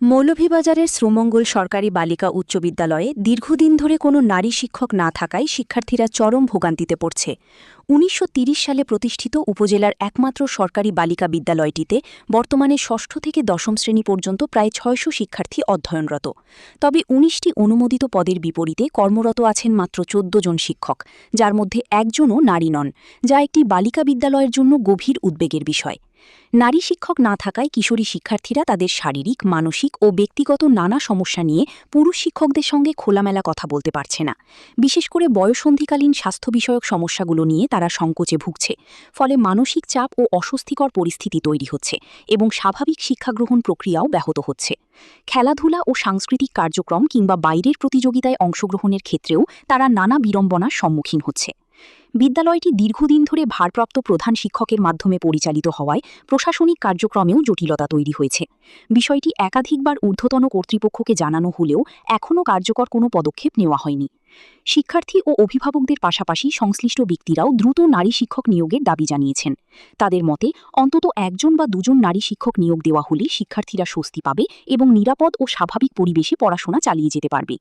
মৌলভীবাজারের শ্রমঙ্গল সরকারি বালিকা উচ্চ বিদ্যালয়ে দীর্ঘদিন ধরে কোনো নারী শিক্ষক না থাকায় শিক্ষার্থীরা চরম ভোগান্তিতে পড়ছে। ১৯৩০ সালে প্রতিষ্ঠিত উপজেলার একমাত্র সরকারি বালিকা বিদ্যালয়টিতে বর্তমানে ষষ্ঠ থেকে দশম শ্রেণী পর্যন্ত প্রায় ৬০০ শিক্ষার্থী অধ্যয়নরত। তবে ১৯টি অনুমোদিত পদের বিপরীতে কর্মরত আছেন মাত্র ১৪ জন শিক্ষক, যার মধ্যে একজনও নারী নন, যা একটি বালিকা বিদ্যালয়ের জন্য গভীর উদ্বেগের বিষয়। নারী শিক্ষক না থাকায় কিশোরী শিক্ষার্থীরা তাদের শারীরিক, মানসিক ও ব্যক্তিগত নানা সমস্যা নিয়ে পুরুষ শিক্ষকদের সঙ্গে খোলামেলা কথা বলতে পারছে না। বিশেষ করে বয়ঃসন্ধিকালীন স্বাস্থ্য বিষয়ক সমস্যাগুলো নিয়ে তারা সংকোচে ভুগছে। ফলে মানসিক চাপ ও অস্বস্তিকর পরিস্থিতি তৈরি হচ্ছে এবং স্বাভাবিক শিক্ষাগ্রহণ প্রক্রিয়াও ব্যাহত হচ্ছে। খেলাধুলা ও সাংস্কৃতিক কার্যক্রম কিংবা বাইরের প্রতিযোগিতায় অংশগ্রহণের ক্ষেত্রেও তারা নানা বিড়ম্বনার সম্মুখীন হচ্ছে। বিদ্যালয়টি দীর্ঘদিন ধরে ভারপ্রাপ্ত প্রধান শিক্ষকের মাধ্যমে পরিচালিত হওয়ায় প্রশাসনিক কার্যক্রমেও জটিলতা তৈরি হয়েছে। বিষয়টি একাধিকবার ঊর্ধ্বতন কর্তৃপক্ষকে জানানো হলেও এখনও কার্যকর কোনো পদক্ষেপ নেওয়া হয়নি। শিক্ষার্থী ও অভিভাবকদের পাশাপাশি সংশ্লিষ্ট ব্যক্তিরাও দ্রুত নারী শিক্ষক নিয়োগের দাবি জানিয়েছেন। তাদের মতে অন্তত একজন বা দুজন নারী শিক্ষক নিয়োগ দেওয়া হলে শিক্ষার্থীরা স্বস্তি পাবে এবং নিরাপদ ও স্বাভাবিক পরিবেশে পড়াশোনা চালিয়ে যেতে পারবে।